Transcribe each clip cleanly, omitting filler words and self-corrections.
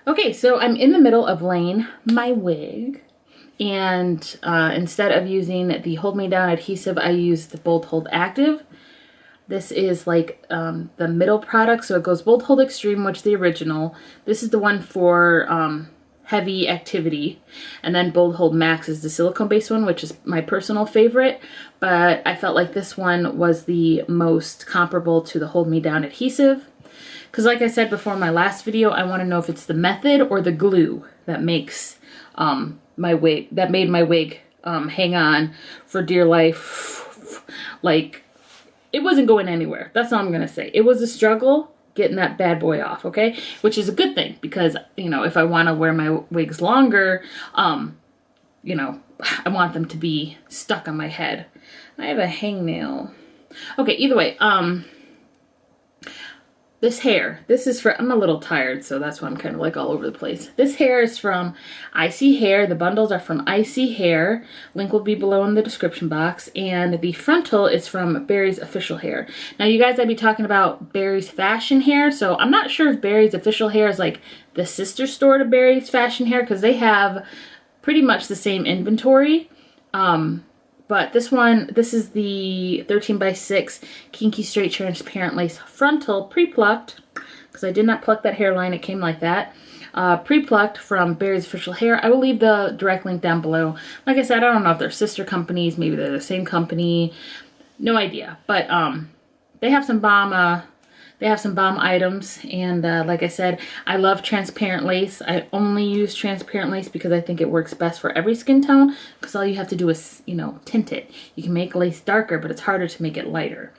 Okay, so I'm in the middle of laying my wig, and instead of using the Hold Me Down adhesive, I use the Bold Hold Active. This is like the middle product, so it goes Bold Hold Extreme, which is the original. This is the one for heavy activity, and then Bold Hold Max is the silicone-based one, which is my personal favorite, but I felt like this one was the most comparable to the Hold Me Down adhesive. Because like I said before in my last video, I want to know if it's the method or the glue that makes my wig, that made my wig hang on for dear life. Like, it wasn't going anywhere. That's all I'm going to say. It was a struggle getting that bad boy off, okay? Which is a good thing because, you know, if I want to wear my wigs longer, you know, I want them to be stuck on my head. I have a hangnail. Okay, either way, this hair, this is for, I'm a little tired, so that's why I'm kind of like all over the place. This hair is from Icy Hair. The bundles are from Icy Hair. Link will be below in the description box. And the frontal is from Barry's Official Hair. Now, you guys, I'd be talking about Barry's Fashion Hair, so I'm not sure if Barry's Official Hair is like the sister store to Barry's Fashion Hair, because they have pretty much the same inventory. But this one, this is the 13x6 Kinky Straight Transparent Lace Frontal pre-plucked, because I did not pluck that hairline, it came like that. Pre-plucked from Barry's Official Hair. I will leave the direct link down below. Like I said, I don't know if they're sister companies, maybe they're the same company, no idea. But they have some bomb items, and like I said, I love transparent lace. I only use transparent lace because I think it works best for every skin tone, because all you have to do is, you know, tint it. You can make lace darker, but it's harder to make it lighter.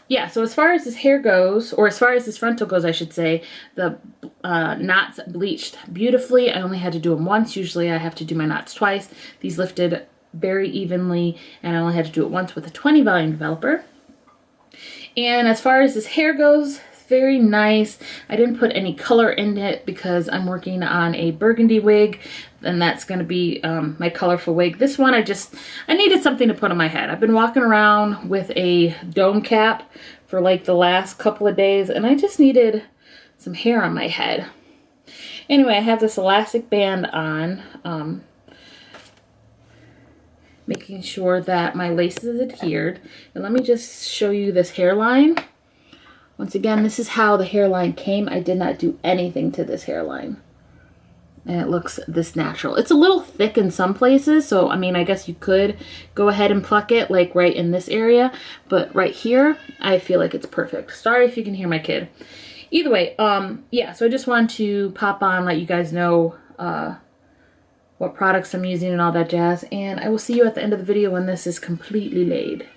Yeah, so as far as this hair goes, or as far as this frontal goes, I should say, the knots bleached beautifully. I only had to do them once. Usually I have to do my knots twice. These lifted very evenly, and I only had to do it once with a 20 volume developer. And as far as this hair goes, very nice. I didn't put any color in it because I'm working on a burgundy wig, and that's going to be my colorful wig. This one, I needed something to put on my head. I've been walking around with a dome cap for like the last couple of days, and I just needed some hair on my head. Anyway, I have this elastic band on, making sure that my lace is adhered. And let me just show you this hairline. Once again, this is how the hairline came. I did not do anything to this hairline. And it looks this natural. It's a little thick in some places, so I mean, I guess you could go ahead and pluck it like right in this area, but right here, I feel like it's perfect. Sorry if you can hear my kid. Either way, yeah, so I just want to pop on, let you guys know what products I'm using and all that jazz, and I will see you at the end of the video when this is completely laid.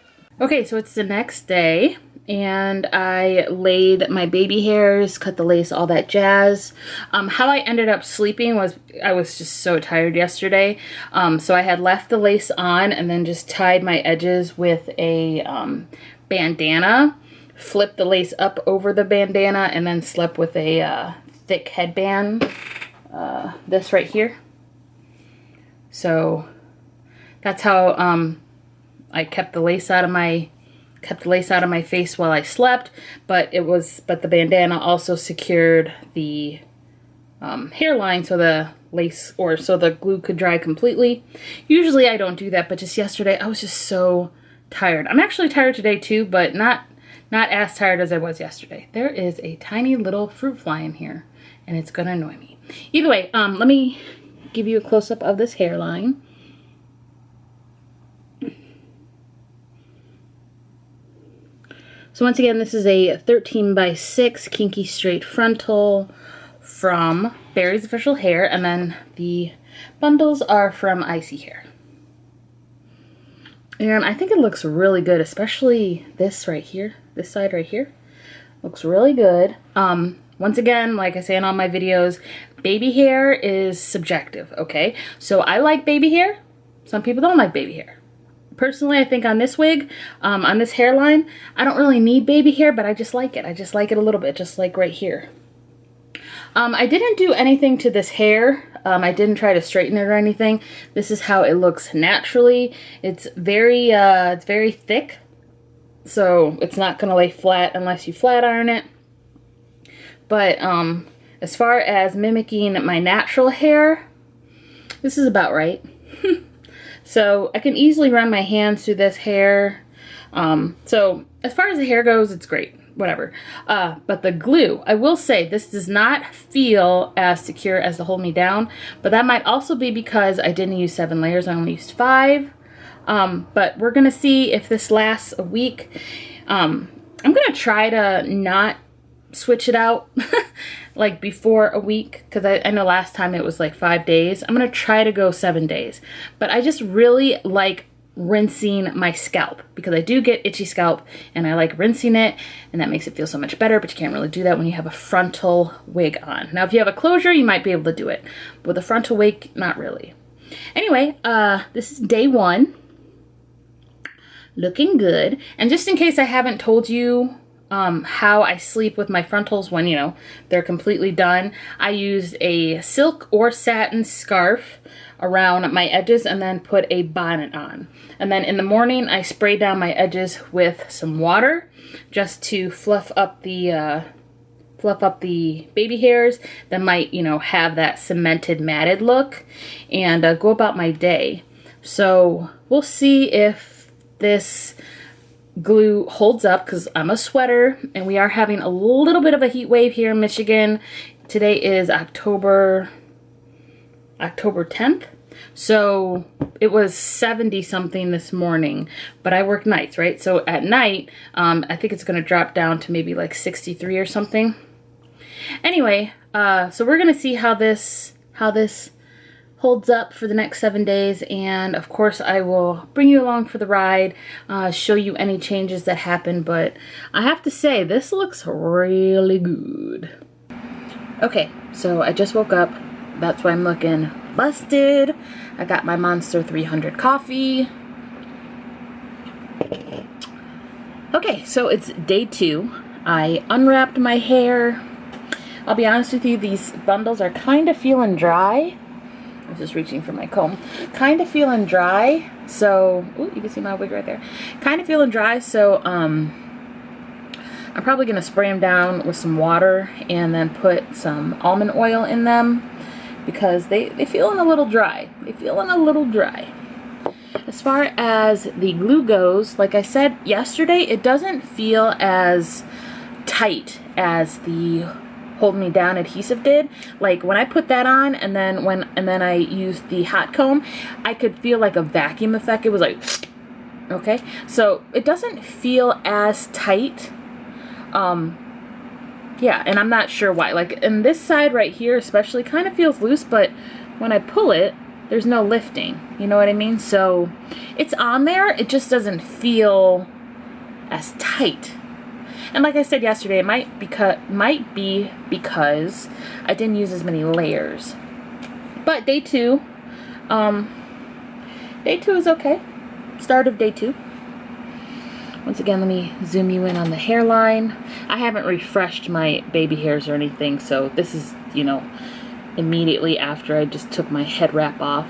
Okay, so it's the next day, and I laid my baby hairs, cut the lace, all that jazz. How I ended up sleeping was, I was just so tired yesterday, so I had left the lace on and then just tied my edges with a bandana, flipped the lace up over the bandana, and then slept with a thick headband, this right here. So that's how I kept the lace out of my face while I slept, but the bandana also secured the hairline so the lace, or so the glue could dry completely. Usually I don't do that, but just yesterday I was just so tired. I'm actually tired today too, but not as tired as I was yesterday. There is a tiny little fruit fly in here, and it's gonna annoy me. Either way, let me give you a close-up of this hairline. So once again, this is a 13x6 Kinky Straight Frontal from Barry's Official Hair, and then the bundles are from Icy Hair. And I think it looks really good, especially this right here, this side right here. Looks really good. Once again, like I say in all my videos, baby hair is subjective, okay? So I like baby hair. Some people don't like baby hair. Personally, I think on this wig, on this hairline, I don't really need baby hair, but I just like it. I just like it a little bit, just like right here. I didn't do anything to this hair. I didn't try to straighten it or anything. This is how it looks naturally. It's very thick, so it's not gonna lay flat unless you flat iron it. But As far as mimicking my natural hair, this is about right. So I can easily run my hands through this hair. So as far as the hair goes, it's great. Whatever. But the glue, I will say this does not feel as secure as the Hold Me Down, but that might also be because I didn't use 7 layers. I only used 5. But we're going to see if this lasts a week. I'm going to try to not switch it out like before a week, because I know last time it was like 5 days. I'm going to try to go 7 days. But I just really like rinsing my scalp, because I do get itchy scalp and I like rinsing it, and that makes it feel so much better. But you can't really do that when you have a frontal wig on. Now if you have a closure, you might be able to do it, but with a frontal wig, not really. Anyway, this is day 1. Looking good. And just in case I haven't told you how I sleep with my frontals when, you know, they're completely done, I used a silk or satin scarf around my edges and then put a bonnet on. And then in the morning I spray down my edges with some water just to fluff up the baby hairs that might, you know, have that cemented matted look, and go about my day. So we'll see if this glue holds up, because I'm a sweater and we are having a little bit of a heat wave here in Michigan. Today is October 10th. So it was 70 something this morning, but I work nights, right? So at night, I think it's going to drop down to maybe like 63 or something. Anyway, so we're going to see how this holds up for the next 7 days, and of course I will bring you along for the ride, show you any changes that happen. But I have to say, this looks really good. Okay, so I just woke up. That's why I'm looking busted. I got my Monster 300 coffee. Okay, so it's day 2. I unwrapped my hair. I'll be honest with you, these bundles are kind of feeling dry. I was just reaching for my comb. Kind of feeling dry, so ooh, you can see my wig right there. Kind of feeling dry, so I'm probably gonna spray them down with some water and then put some almond oil in them, because they feeling a little dry. They feeling a little dry. As far as the glue goes, like I said yesterday, it doesn't feel as tight as the Hold Me Down adhesive did. Like when I put that on and then I used the hot comb, I could feel like a vacuum effect. It was like, okay, so it doesn't feel as tight. Yeah, and I'm not sure why. Like in this side right here especially kind of feels loose, but when I pull it, there's no lifting. You know what I mean? So it's on there, it just doesn't feel as tight. And like I said yesterday, it might be because I didn't use as many layers. But day 2 is okay. Start of day 2. Once again, let me zoom you in on the hairline. I haven't refreshed my baby hairs or anything, so this is, you know, immediately after I just took my head wrap off.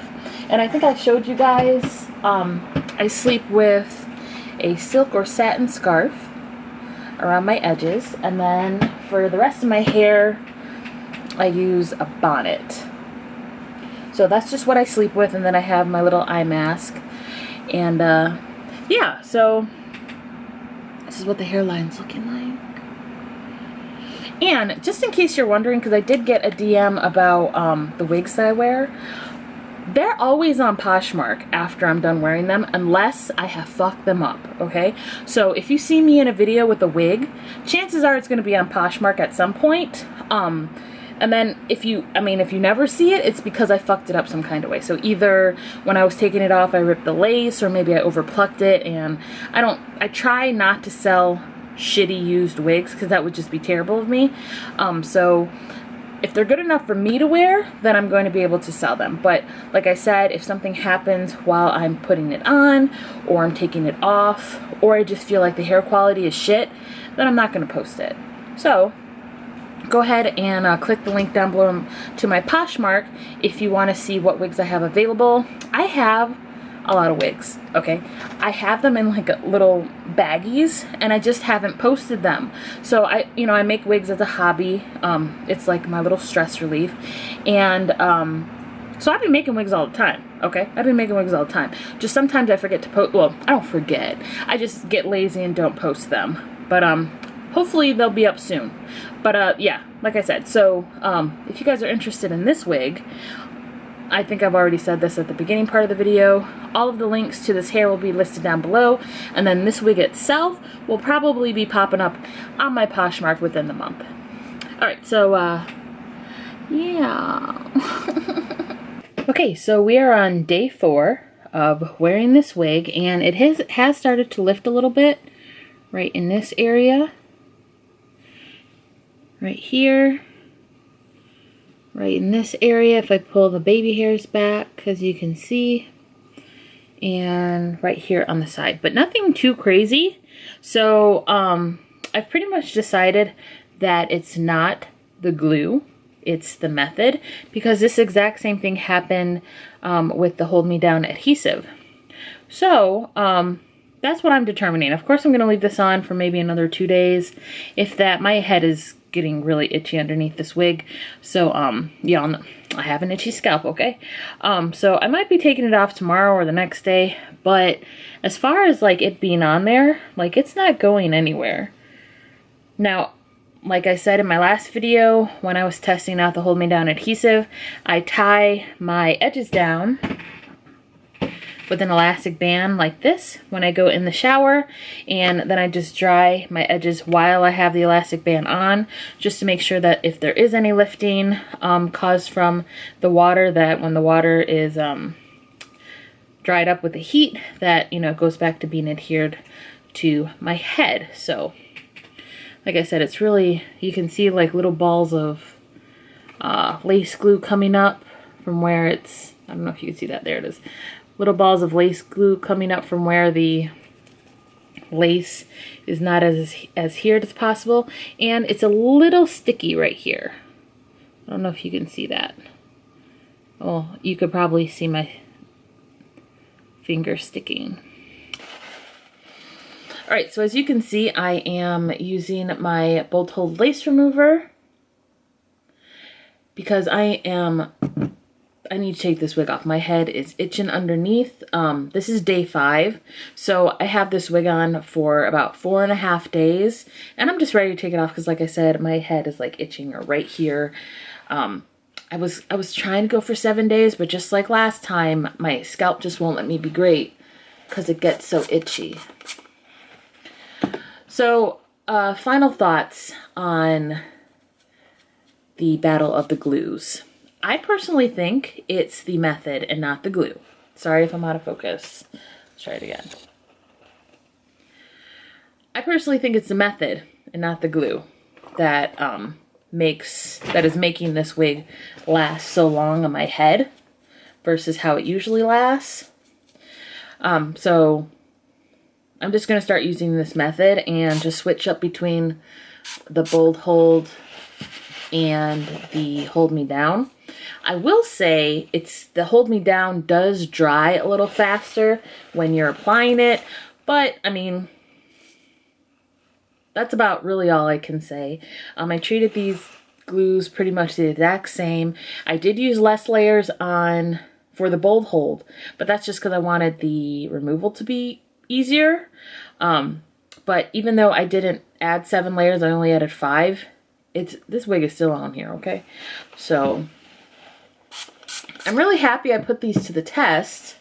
And I think I showed you guys, I sleep with a silk or satin scarf around my edges, and then for the rest of my hair I use a bonnet. So that's just what I sleep with, and then I have my little eye mask. And yeah, so this is what the hairline's looking like. And just in case you're wondering, because I did get a DM about the wigs that I wear, they're always on Poshmark after I'm done wearing them, unless I have fucked them up, okay? So if you see me in a video with a wig, chances are it's going to be on Poshmark at some point. And then if you never see it, it's because I fucked it up some kind of way. So either when I was taking it off, I ripped the lace, or maybe I overplucked it, and I try not to sell shitty used wigs, because that would just be terrible of me. So if they're good enough for me to wear, then I'm going to be able to sell them. But like I said, if something happens while I'm putting it on, or I'm taking it off, or I just feel like the hair quality is shit, then I'm not going to post it. So go ahead and click the link down below to my Poshmark if you want to see what wigs I have available. I have a lot of wigs, okay? I have them in like little baggies and I just haven't posted them. So I make wigs as a hobby. It's like my little stress relief. And so I've been making wigs all the time, okay? I've been making wigs all the time. Just sometimes I forget to post, well, I don't forget. I just get lazy and don't post them. But hopefully they'll be up soon. But yeah, like I said, so if you guys are interested in this wig, I think I've already said this at the beginning part of the video. All of the links to this hair will be listed down below, and then this wig itself will probably be popping up on my Poshmark within the month. Alright, so yeah. Okay, so we are on day 4 of wearing this wig, and it has started to lift a little bit right in this area. Right here. Right in this area, if I pull the baby hairs back, as you can see, and right here on the side, but nothing too crazy. So I've pretty much decided that it's not the glue, it's the method, because this exact same thing happened with the Hold Me Down adhesive. So that's what I'm determining. Of course, I'm going to leave this on for maybe another 2 days. If that, my head is getting really itchy underneath this wig. So, y'all know, I have an itchy scalp, okay? So I might be taking it off tomorrow or the next day. But as far as like it being on there, like it's not going anywhere. Now, like I said in my last video, when I was testing out the Hold Me Down adhesive, I tie my edges down with an elastic band like this when I go in the shower, and then I just dry my edges while I have the elastic band on, just to make sure that if there is any lifting caused from the water, that when the water is dried up with the heat, that, you know, it goes back to being adhered to my head. So like I said, it's really, you can see like little balls of lace glue coming up from where it's, I don't know if you can see that, there it is. Little balls of lace glue coming up from where the lace is not as adhered as possible, and it's a little sticky right here. I don't know if you can see that. Well, you could probably see my finger sticking. Alright, so as you can see, I am using my bolt hold lace remover because I need to take this wig off. My head is itching underneath. This is day 5. So I have this wig on for about 4.5 days. And I'm just ready to take it off because, like I said, my head is like itching right here. I was trying to go for 7 days, but just like last time, my scalp just won't let me be great because it gets so itchy. So final thoughts on the battle of the glues. I personally think it's the method and not the glue. Sorry if I'm out of focus. Let's try it again. I personally think it's the method and not the glue that is making this wig last so long on my head versus how it usually lasts. So I'm just going to start using this method and just switch up between the bold hold and the Hold Me Down. I will say the Hold Me Down does dry a little faster when you're applying it, but I mean, that's about really all I can say. I treated these glues pretty much the exact same. I did use less layers on for the bold hold, but that's just because I wanted the removal to be easier. But even though I didn't add 7 layers, I only added 5. This wig is still on here, okay? So I'm really happy I put these to the test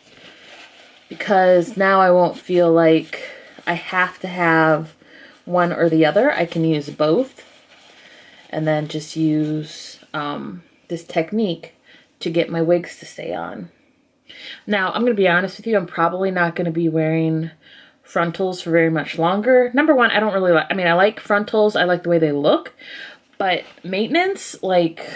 because now I won't feel like I have to have one or the other. I can use both and then just use this technique to get my wigs to stay on. Now, I'm going to be honest with you, I'm probably not going to be wearing frontals for very much longer. Number one, I don't really like, I like frontals, I like the way they look, but maintenance, like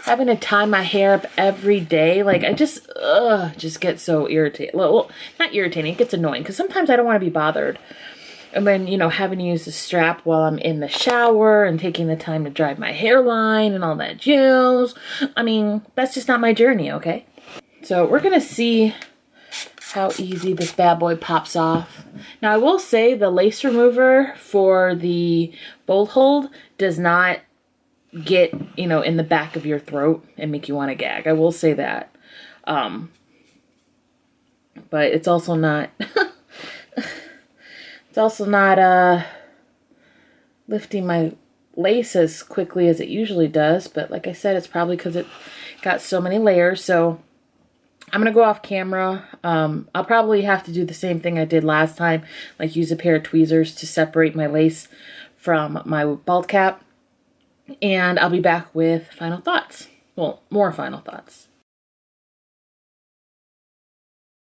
having to tie my hair up every day, like I just get so irritated. Well, not irritating, it gets annoying because sometimes I don't want to be bothered. And then, you know, having to use the strap while I'm in the shower and taking the time to dry my hairline and all that jazz. I mean, that's just not my journey, okay? So we're going to see how easy this bad boy pops off. Now I will say the lace remover for the bolt hold does not get, you know, in the back of your throat and make you want to gag. I will say that. But it's also not it's also not lifting my lace as quickly as it usually does, but like I said, it's probably because it got so many layers. So I'm gonna go off camera. I'll probably have to do the same thing I did last time, like use a pair of tweezers to separate my lace from my bald cap, and I'll be back with final thoughts. Well, more final thoughts.